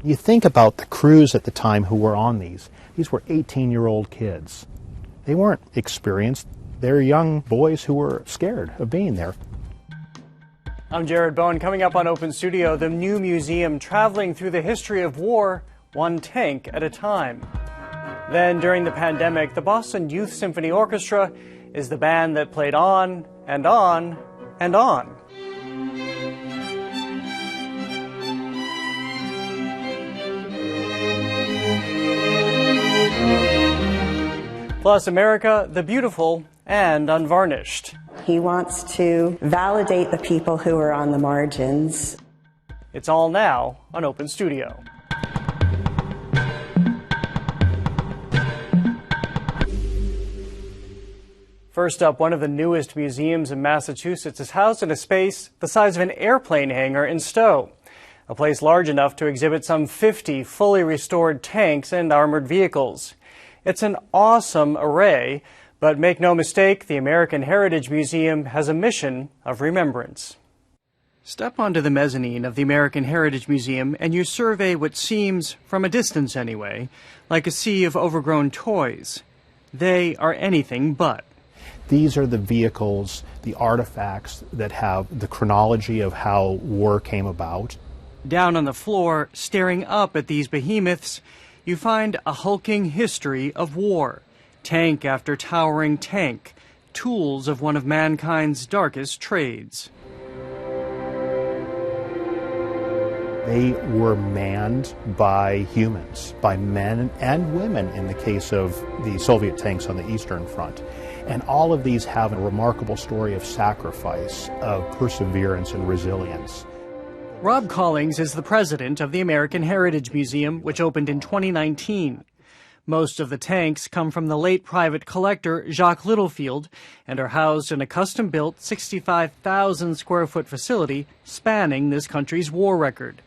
You think about the crews at the time who were on these. These were 18-year-old kids. They weren't experienced. They're young boys who were scared of being there. I'm Jared Bowen. Coming up on Open Studio, the new museum traveling through the history of war, one tank at a time. Then, during the pandemic, the Boston Youth Symphony Orchestra is the band that played on and on and on. Plus, America, the beautiful and unvarnished. He wants to validate the people who are on the margins. It's all now on Open Studio. First up, one of the newest museums in Massachusetts is housed in a space the size of an airplane hangar in Stow, a place large enough to exhibit some 50 fully restored tanks and armored vehicles. It's an awesome array, but make no mistake, the American Heritage Museum has a mission of remembrance. Step onto the mezzanine of the American Heritage Museum and you survey what seems, from a distance anyway, like a sea of overgrown toys. They are anything but. These are the vehicles, the artifacts that have the chronology of how war came about. Down on the floor, staring up at these behemoths, you find a hulking history of war. Tank after towering tank, tools of one of mankind's darkest trades. They were manned by humans, by men and women in the case of the Soviet tanks on the Eastern Front. And all of these have a remarkable story of sacrifice, of perseverance and resilience. Rob Collings is the president of the American Heritage Museum, which opened in 2019. Most of the tanks come from the late private collector Jacques Littlefield and are housed in a custom-built 65,000 square foot facility spanning this country's war record.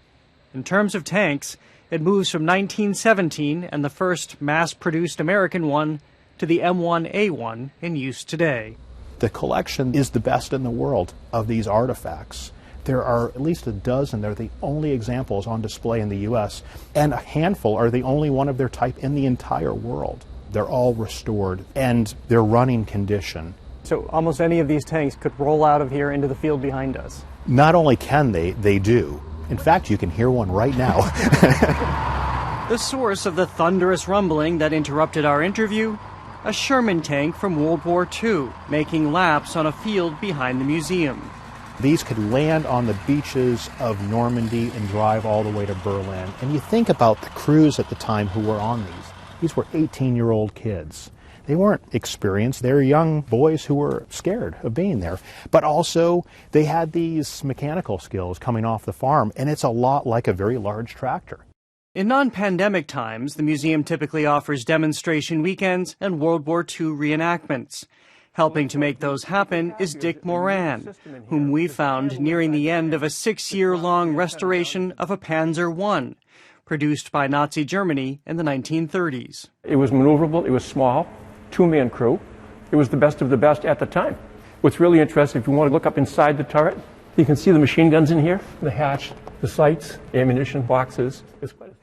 In terms of tanks, it moves from 1917 and the first mass-produced American one to the M1A1 in use today. The collection is the best in the world of these artifacts. There are at least a dozen. They're the only examples on display in the U.S., and a handful are the only one of their type in the entire world. They're all restored, and they're running condition. So almost any of these tanks could roll out of here into the field behind us. Not only can they do. In fact, you can hear one right now. The source of the thunderous rumbling that interrupted our interview? A Sherman tank from World War II, making laps on a field behind the museum. These could land on the beaches of Normandy and drive all the way to Berlin. And you think about the crews at the time who were on these. These were 18-year-old kids. They weren't experienced. They're young boys who were scared of being there. But also, they had these mechanical skills coming off the farm, and it's a lot like a very large tractor. In non-pandemic times, the museum typically offers demonstration weekends and World War II reenactments. Helping to make those happen is Dick Moran, whom we found nearing the end of a 6-year-long restoration of a Panzer I, produced by Nazi Germany in the 1930s. It was maneuverable, it was small, two-man crew. It was the best of the best at the time. What's really interesting, if you want to look up inside the turret, you can see the machine guns in here, the hatch, the sights, ammunition boxes.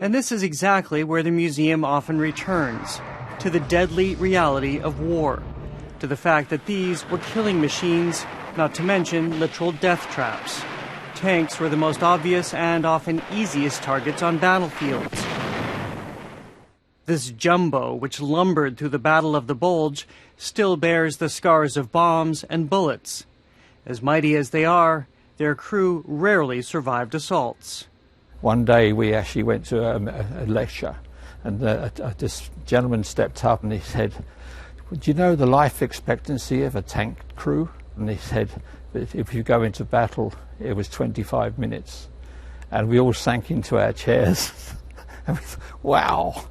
And this is exactly where the museum often returns, to the deadly reality of war. To the fact that these were killing machines, not to mention literal death traps. Tanks were the most obvious and often easiest targets on battlefields. This jumbo, which lumbered through the Battle of the Bulge, still bears the scars of bombs and bullets. As mighty as they are, their crew rarely survived assaults. One day we actually went to a lecture, and this gentleman stepped up and he said, "Do you know the life expectancy of a tank crew?" And he said, if you go into battle, it was 25 minutes. And we all sank into our chairs. Wow.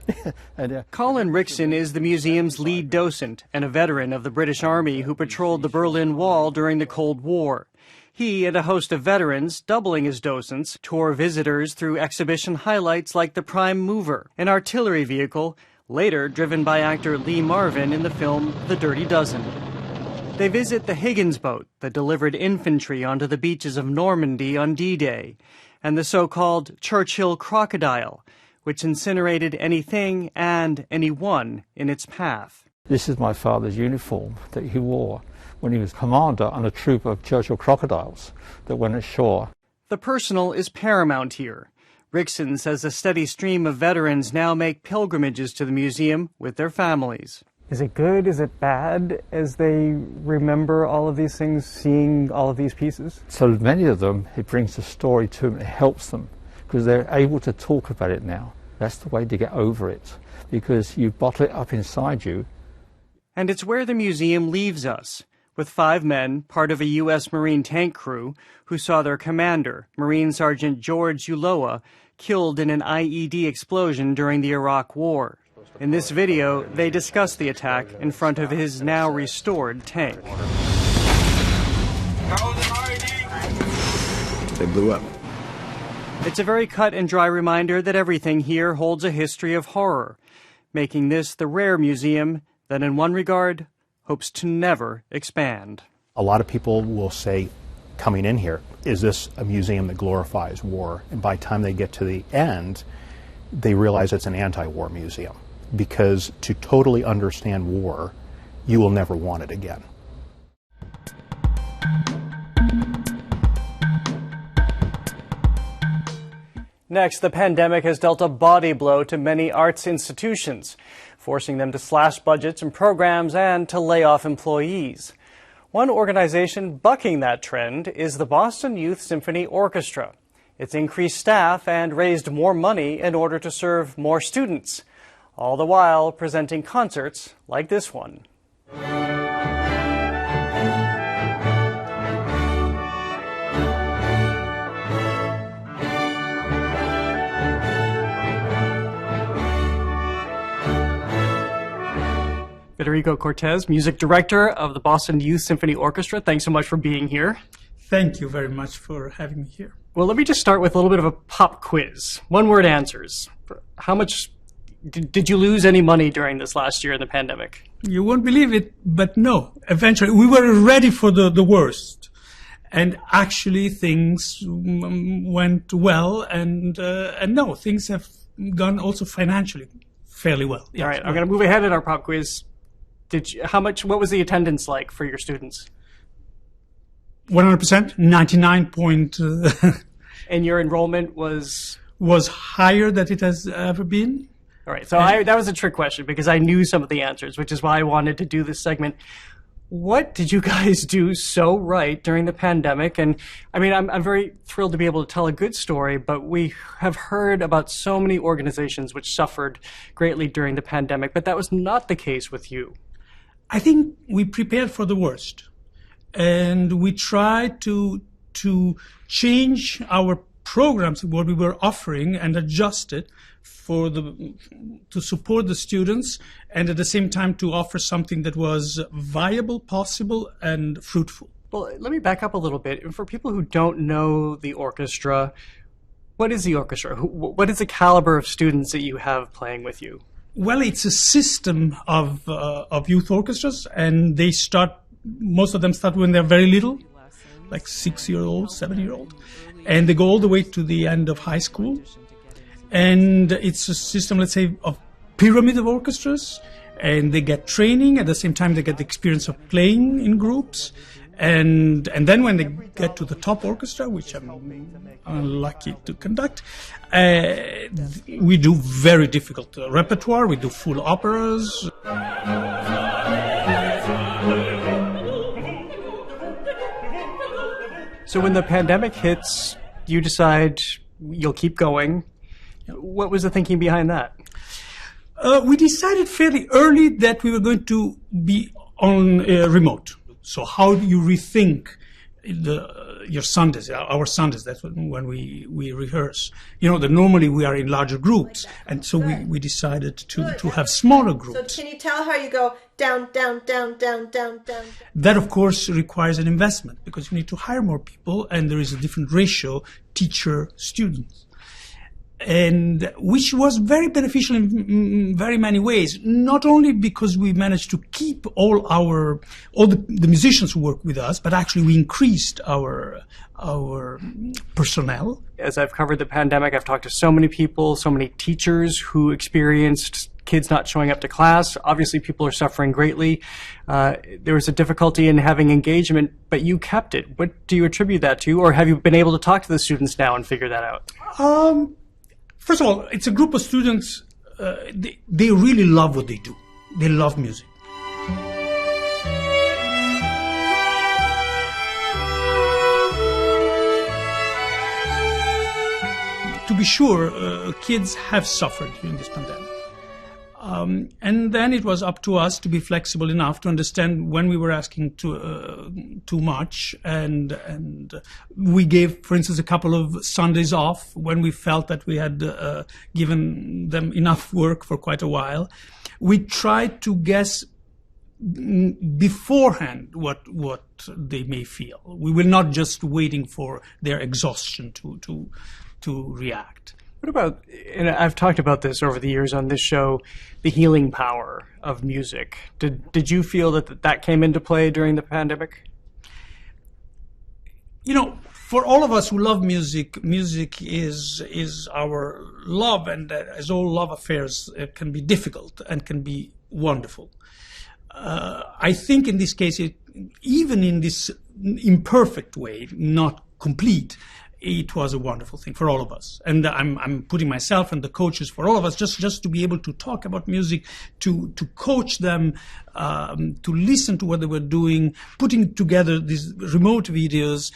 Colin Rickson is the museum's lead docent and a veteran of the British Army who patrolled the Berlin Wall during the Cold War. He and a host of veterans, doubling as docents, tour visitors through exhibition highlights like the Prime Mover, an artillery vehicle later driven by actor Lee Marvin in the film The Dirty Dozen. They visit the Higgins boat that delivered infantry onto the beaches of Normandy on D-Day, and the so-called Churchill crocodile, which incinerated anything and anyone in its path. This is my father's uniform that he wore when he was commander on a troop of Churchill crocodiles that went ashore. The personal is paramount here. Rickson says a steady stream of veterans now make pilgrimages to the museum with their families. Is it good? Is it bad as they remember all of these things, seeing all of these pieces? So many of them, it brings a story to them, it helps them, because they're able to talk about it now. That's the way to get over it, because you bottle it up inside you. And it's where the museum leaves us, with 5 men, part of a U.S. Marine tank crew, who saw their commander, Marine Sergeant George Ulloa, killed in an IED explosion during the Iraq War. In this video, they discuss the attack in front of his now restored tank. They blew up. It's a very cut and dry reminder that everything here holds a history of horror, making this the rare museum that in one regard hopes to never expand. A lot of people will say, coming in here, is this a museum that glorifies war? And by the time they get to the end, they realize it's an anti-war museum. Because to totally understand war, you will never want it again. Next, the pandemic has dealt a body blow to many arts institutions, forcing them to slash budgets and programs and to lay off employees. One organization bucking that trend is the Boston Youth Symphony Orchestra. It's increased staff and raised more money in order to serve more students, all the while presenting concerts like this one. Federico Cortez, music director of the Boston Youth Symphony Orchestra. Thanks so much for being here. Thank you very much for having me here. Well, let me just start with a little bit of a pop quiz. One-word answers. How much did you lose any money during this last year in the pandemic? You won't believe it, but no. Eventually, we were ready for the worst. And actually, things went well, and no, things have gone also financially fairly well. Yes. All right, I'm going to move ahead in our pop quiz. What was the attendance like for your students? 100%, 99 And your enrollment was higher than it has ever been. All right, so that was a trick question because I knew some of the answers, which is why I wanted to do this segment. What did you guys do so right during the pandemic? And I mean, I'm very thrilled to be able to tell a good story, but we have heard about so many organizations which suffered greatly during the pandemic, but that was not the case with you. I think we prepared for the worst. And we tried to change our programs, what we were offering, and adjust it to support the students, and at the same time to offer something that was viable, possible, and fruitful. Well, let me back up a little bit. For people who don't know the orchestra, what is the orchestra? What is the caliber of students that you have playing with you? Well, it's a system of youth orchestras, and most of them start when they're very little, like 6-year-old, 7-year-old, and they go all the way to the end of high school. And it's a system, let's say, of pyramid of orchestras, and they get training. At the same time, they get the experience of playing in groups. And then when they get to the top orchestra, which I'm lucky to conduct, we do very difficult repertoire. We do full operas. So when the pandemic hits, you decide you'll keep going. What was the thinking behind that? We decided fairly early that we were going to be on remote. So how do you rethink your Sundays, our Sundays? That's when we rehearse. You know, that normally we are in larger groups, and so we decided to have smaller groups. So can you tell how you go down, down, down, down, down, down? That, of course, requires an investment because you need to hire more people, and there is a different ratio teacher-students. and which was very beneficial in very many ways. Not only because we managed to keep all the musicians who work with us, but actually we increased our personnel. As I've covered the pandemic, I've talked to so many people, so many teachers who experienced kids not showing up to class. Obviously, people are suffering greatly. There was a difficulty in having engagement, but you kept it. What do you attribute that to? Or have you been able to talk to the students now and figure that out? First of all, it's a group of students, they really love what they do. They love music. To be sure, kids have suffered during this pandemic. And then it was up to us to be flexible enough to understand when we were asking too much, and we gave, for instance, a couple of Sundays off when we felt that we had given them enough work for quite a while. We tried to guess beforehand what they may feel. We were not just waiting for their exhaustion to react. What about, and I've talked about this over the years on this show, the healing power of music. Did you feel that came into play during the pandemic? You know, for all of us who love music, music is our love, and as all love affairs, it can be difficult and can be wonderful. I think in this case, even in this imperfect way, not complete, it was a wonderful thing for all of us. And I'm putting myself and the coaches for all of us just to be able to talk about music, to coach them, to listen to what they were doing, putting together these remote videos.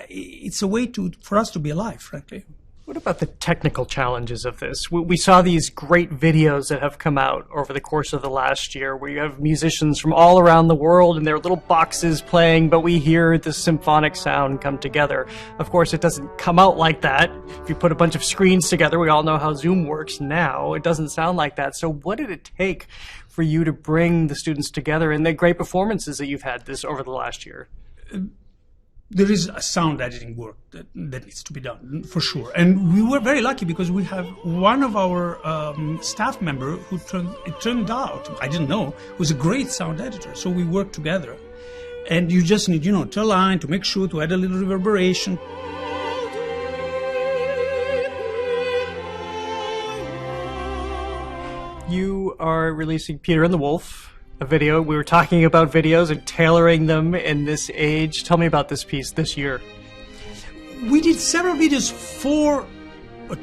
It's a way for us to be alive, frankly. What about the technical challenges of this? We saw these great videos that have come out over the course of the last year where you have musicians from all around the world in their little boxes playing, but we hear the symphonic sound come together. Of course, it doesn't come out like that. If you put a bunch of screens together, we all know how Zoom works now. It doesn't sound like that. So what did it take for you to bring the students together and the great performances that you've had over the last year? There is a sound editing work that needs to be done, for sure. And we were very lucky because we have one of our staff member who it turned out, I didn't know, was a great sound editor. So we worked together. And you just need, to align, to make sure to add a little reverberation. You are releasing Peter and the Wolf, a video. We were talking about videos and tailoring them in this age. Tell me about this piece this year. We did several videos for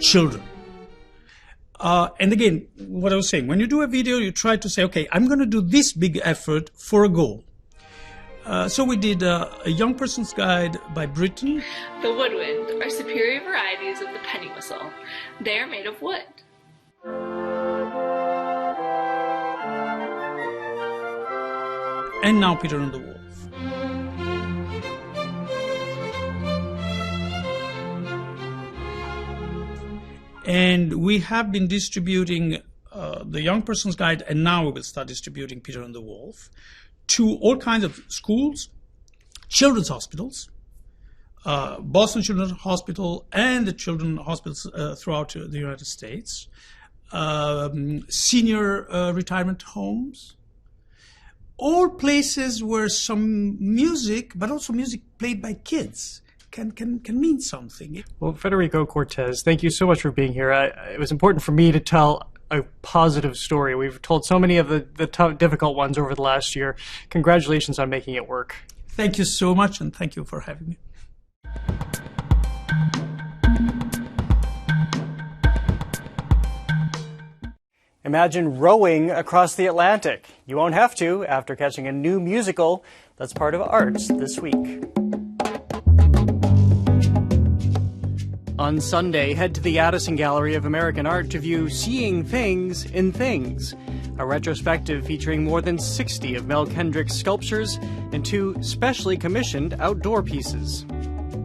children. And again, what I was saying, when you do a video, you try to say, okay, I'm going to do this big effort for a goal. So we did a young person's guide by Britain. The woodwind are superior varieties of the penny whistle. They are made of wood. And now Peter and the Wolf. And we have been distributing the Young Person's Guide, and now we will start distributing Peter and the Wolf to all kinds of schools, children's hospitals, Boston Children's Hospital and the children's hospitals throughout the United States, senior retirement homes, all places where some music, but also music played by kids, can mean something. Well, Federico Cortez, thank you so much for being here. It was important for me to tell a positive story. We've told so many of the tough, difficult ones over the last year. Congratulations on making it work. Thank you so much, and thank you for having me. Imagine rowing across the Atlantic. You won't have to after catching a new musical that's part of Arts this week. On Sunday, head to the Addison Gallery of American Art to view Seeing Things in Things, a retrospective featuring more than 60 of Mel Kendrick's sculptures and 2 specially commissioned outdoor pieces.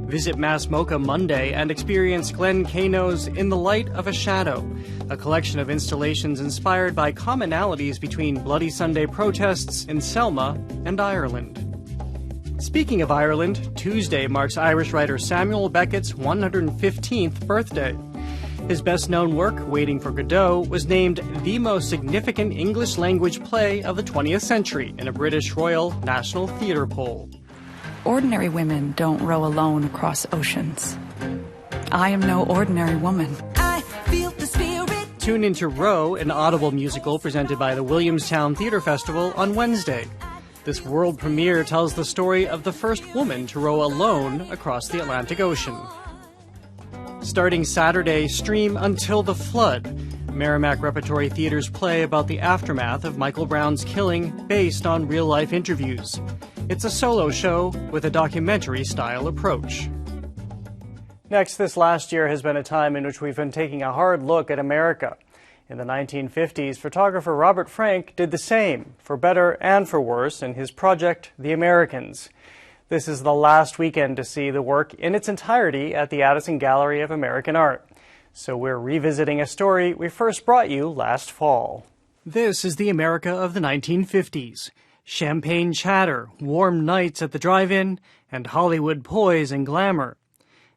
Visit Mass MoCA Monday and experience Glenn Kano's In the Light of a Shadow, a collection of installations inspired by commonalities between Bloody Sunday protests in Selma and Ireland. Speaking of Ireland, Tuesday marks Irish writer Samuel Beckett's 115th birthday. His best-known work, Waiting for Godot, was named the most significant English-language play of the 20th century in a British Royal National Theatre poll. Ordinary women don't row alone across oceans. I am no ordinary woman. I feel the spirit. Tune into Row, an Audible musical presented by the Williamstown Theatre Festival on Wednesday. This world premiere tells the story of the first woman to row alone across the Atlantic Ocean. Starting Saturday, stream Until the Flood, Merrimack Repertory Theater's play about the aftermath of Michael Brown's killing based on real-life interviews. It's a solo show with a documentary-style approach. Next, this last year has been a time in which we've been taking a hard look at America. In the 1950s, photographer Robert Frank did the same, for better and for worse, in his project, The Americans. This is the last weekend to see the work in its entirety at the Addison Gallery of American Art. So we're revisiting a story we first brought you last fall. This is the America of the 1950s. Champagne chatter, warm nights at the drive-in, and Hollywood poise and glamour.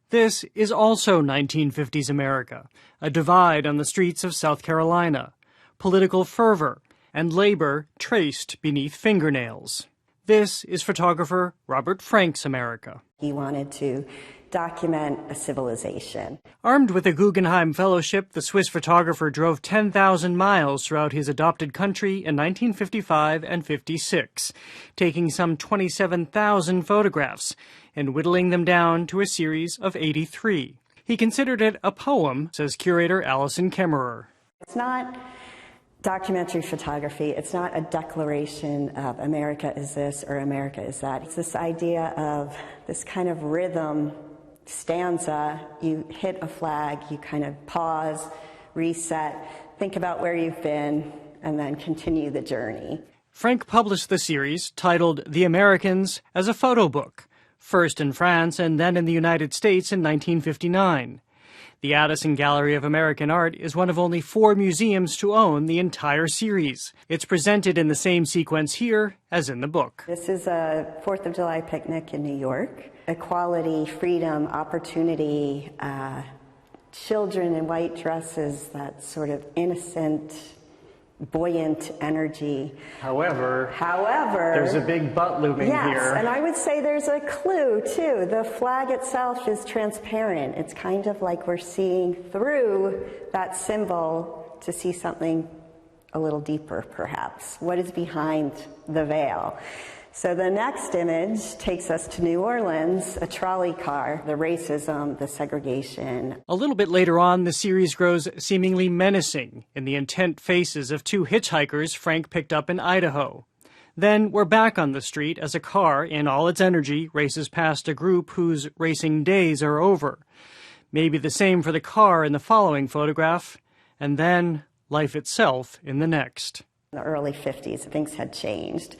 This is also 1950s America, a divide on the streets of South Carolina, political fervor, and labor traced beneath fingernails. This is photographer Robert Frank's America. He wanted to document a civilization. Armed with a Guggenheim Fellowship, the Swiss photographer drove 10,000 miles throughout his adopted country in 1955 and 56, taking some 27,000 photographs and whittling them down to a series of 83. He considered it a poem, says curator Alison Kemmerer. It's not documentary photography. It's not a declaration of America is this or America is that. It's this idea of this kind of rhythm stanza. You hit a flag, you kind of pause, reset, think about where you've been, and then continue the journey. Frank published the series, titled The Americans, as a photo book, first in France and then in the United States in 1959. The Addison Gallery of American Art is one of only 4 museums to own the entire series. It's presented in the same sequence here as in the book. This is a 4th of July picnic in New York. Equality, freedom, opportunity, children in white dresses, that sort of innocent, buoyant energy. However, there's a big but looming here. Yes, and I would say there's a clue, too. The flag itself is transparent. It's kind of like we're seeing through that symbol to see something a little deeper, perhaps. What is behind the veil? So the next image takes us to New Orleans, a trolley car, the racism, the segregation. A little bit later on, the series grows seemingly menacing in the intent faces of 2 hitchhikers Frank picked up in Idaho. Then we're back on the street as a car, in all its energy, races past a group whose racing days are over. Maybe the same for the car in the following photograph, and then life itself in the next. In the early 50s, things had changed.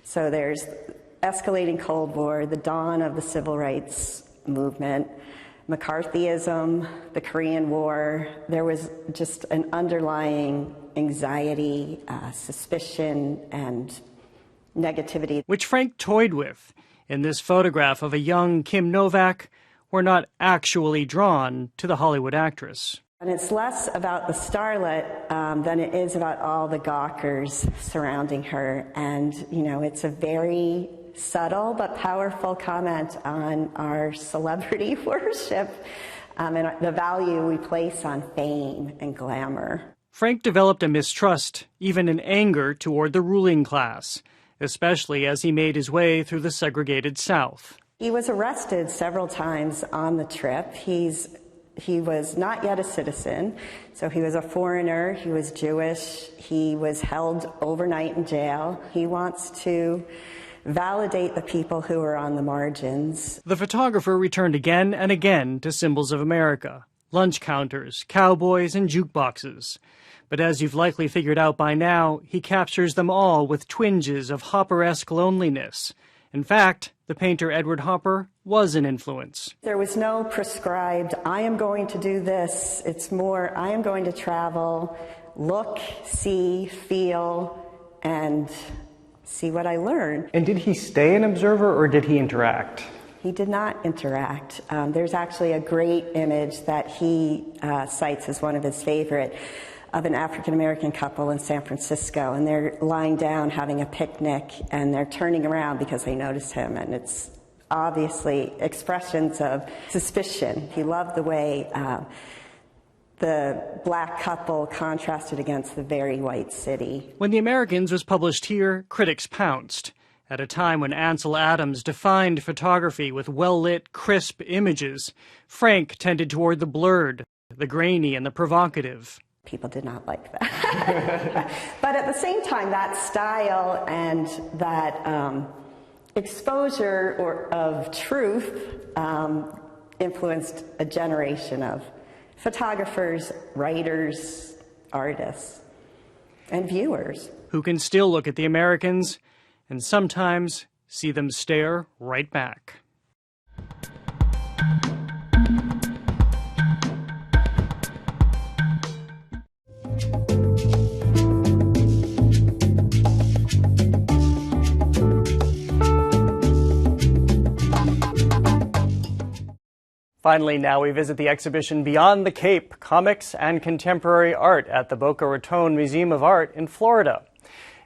So there's escalating Cold War, the dawn of the civil rights movement, McCarthyism, the Korean War. There was just an underlying anxiety, suspicion, and negativity, which Frank toyed with. In this photograph of a young Kim Novak, we're not actually drawn to the Hollywood actress. And it's less about the starlet than it is about all the gawkers surrounding her. And, you know, it's a very subtle but powerful comment on our celebrity worship and the value we place on fame and glamour. Frank developed a mistrust, even an anger toward the ruling class, especially as he made his way through the segregated South. He was arrested several times on the trip. He was not yet a citizen, so he was a foreigner, he was Jewish, he was held overnight in jail. He wants to validate the people who are on the margins. The photographer returned again and again to symbols of America, lunch counters, cowboys, and jukeboxes. But as you've likely figured out by now, he captures them all with twinges of Hopper-esque loneliness. In fact, the painter Edward Hopper was an influence. There was no prescribed, I am going to do this. It's more, I am going to travel, look, see, feel, and see what I learn. And did he stay an observer or did he interact? He did not interact. There's actually a great image that he cites as one of his favorite of an African-American couple in San Francisco, and they're lying down having a picnic, and they're turning around because they notice him, and it's obviously expressions of suspicion. He loved the way the black couple contrasted against the very white city. When The Americans was published here, critics pounced. At a time when Ansel Adams defined photography with well-lit, crisp images, Frank tended toward the blurred, the grainy, and the provocative. People did not like that. But at the same time, that style and that exposure of truth influenced a generation of photographers, writers, artists, and viewers. Who can still look at The Americans and sometimes see them stare right back. Finally, now we visit the exhibition Beyond the Cape, Comics and Contemporary Art at the Boca Raton Museum of Art in Florida.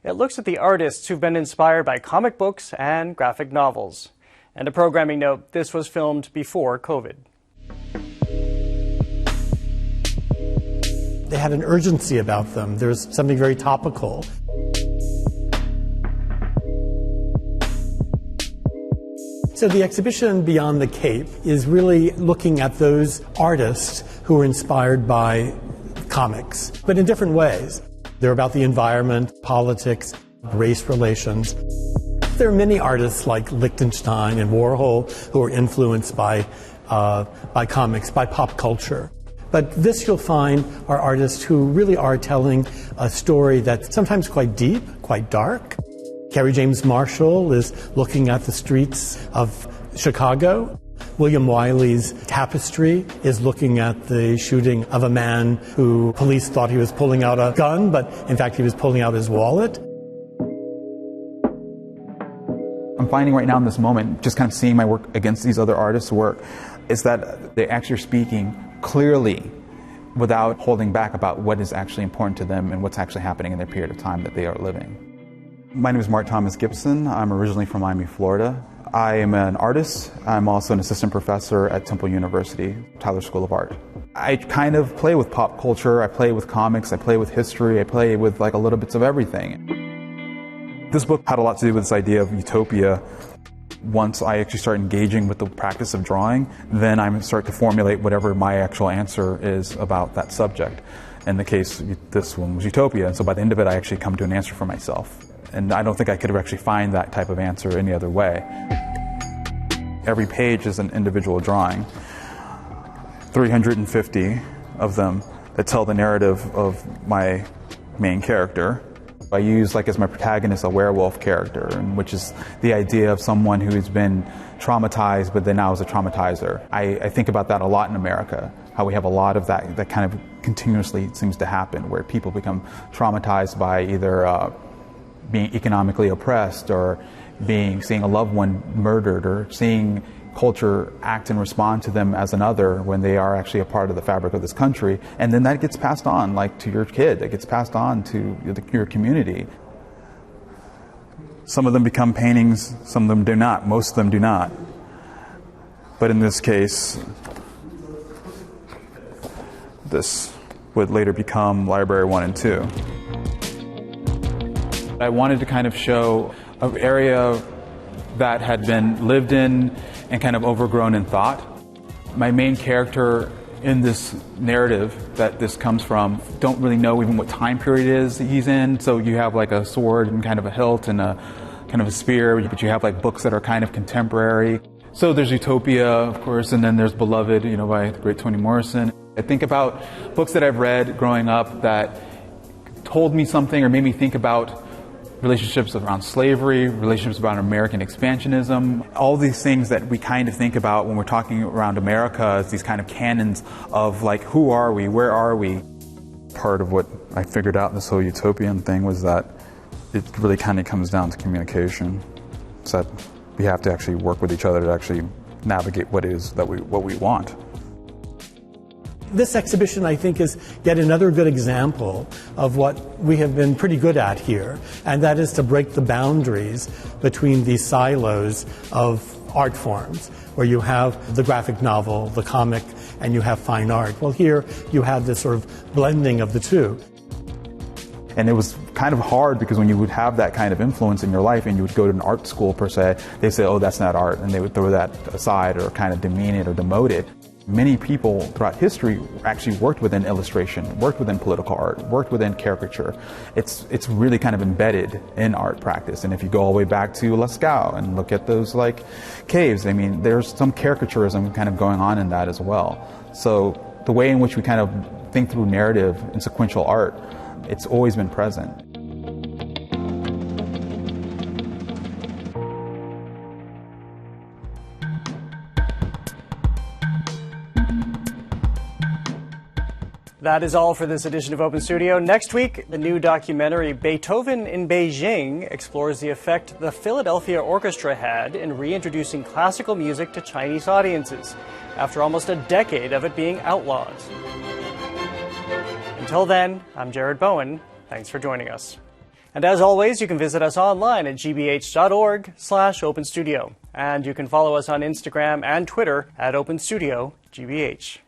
It looks at the artists who've been inspired by comic books and graphic novels. And a programming note, this was filmed before COVID. They had an urgency about them. There's something very topical. So the exhibition Beyond the Cape is really looking at those artists who were inspired by comics, but in different ways. They're about the environment, politics, race relations. There are many artists like Lichtenstein and Warhol who are influenced by comics, by pop culture. But this you'll find are artists who really are telling a story that's sometimes quite deep, quite dark. Kerry James Marshall is looking at the streets of Chicago. William Wiley's Tapestry is looking at the shooting of a man who police thought he was pulling out a gun, but in fact he was pulling out his wallet. I'm finding right now in this moment, just kind of seeing my work against these other artists' work, is that they actually are speaking clearly without holding back about what is actually important to them and what's actually happening in their period of time that they are living. My name is Mark Thomas Gibson. I'm originally from Miami, Florida. I am an artist. I'm also an assistant professor at Temple University, Tyler School of Art. I kind of play with pop culture, I play with comics, I play with history, I play with like a little bits of everything. This book had a lot to do with this idea of utopia. Once I actually start engaging with the practice of drawing, then I start to formulate whatever my actual answer is about that subject. In the case, this one was utopia, and so by the end of it I actually come to an answer for myself. And I don't think I could actually find that type of answer any other way. Every page is an individual drawing, 350 of them that tell the narrative of my main character. I use as my protagonist a werewolf character, which is the idea of someone who's been traumatized but then now is a traumatizer. I think about that a lot in America, how we have a lot of that kind of continuously seems to happen, where people become traumatized by either being economically oppressed or seeing a loved one murdered or seeing culture act and respond to them as another when they are actually a part of the fabric of this country. And then that gets passed on to your kid, that gets passed on to your community. Some of them become paintings, some of them do not, most of them do not. But in this case, this would later become Library 1 and 2. I wanted to kind of show an area that had been lived in and kind of overgrown in thought. My main character in this narrative that this comes from don't really know even what time period it is he's in. So you have like a sword and kind of a hilt and a kind of a spear, but you have like books that are kind of contemporary. So there's Utopia, of course, and then there's Beloved, by the great Toni Morrison. I think about books that I've read growing up that told me something or made me think about relationships around slavery, relationships around American expansionism, all these things that we kind of think about when we're talking around America as these kind of canons of who are we, where are we? Part of what I figured out in this whole utopian thing was that it really kind of comes down to communication. It's that we have to actually work with each other to actually navigate what we want. This exhibition, I think, is yet another good example of what we have been pretty good at here, and that is to break the boundaries between these silos of art forms, where you have the graphic novel, the comic, and you have fine art. Well, here you have this sort of blending of the two. And it was kind of hard because when you would have that kind of influence in your life and you would go to an art school per se, they say, oh, that's not art, and they would throw that aside or kind of demean it or demote it. Many people throughout history actually worked within illustration, worked within political art, worked within caricature. It's really kind of embedded in art practice. And if you go all the way back to Stow and look at those like caves, I mean, there's some caricaturism kind of going on in that as well. So the way in which we kind of think through narrative and sequential art, it's always been present. That is all for this edition of Open Studio. Next week, the new documentary Beethoven in Beijing explores the effect the Philadelphia Orchestra had in reintroducing classical music to Chinese audiences after almost a decade of it being outlawed. Until then, I'm Jared Bowen. Thanks for joining us. And as always, you can visit us online at gbh.org/openstudio. And you can follow us on Instagram and Twitter at OpenStudioGBH.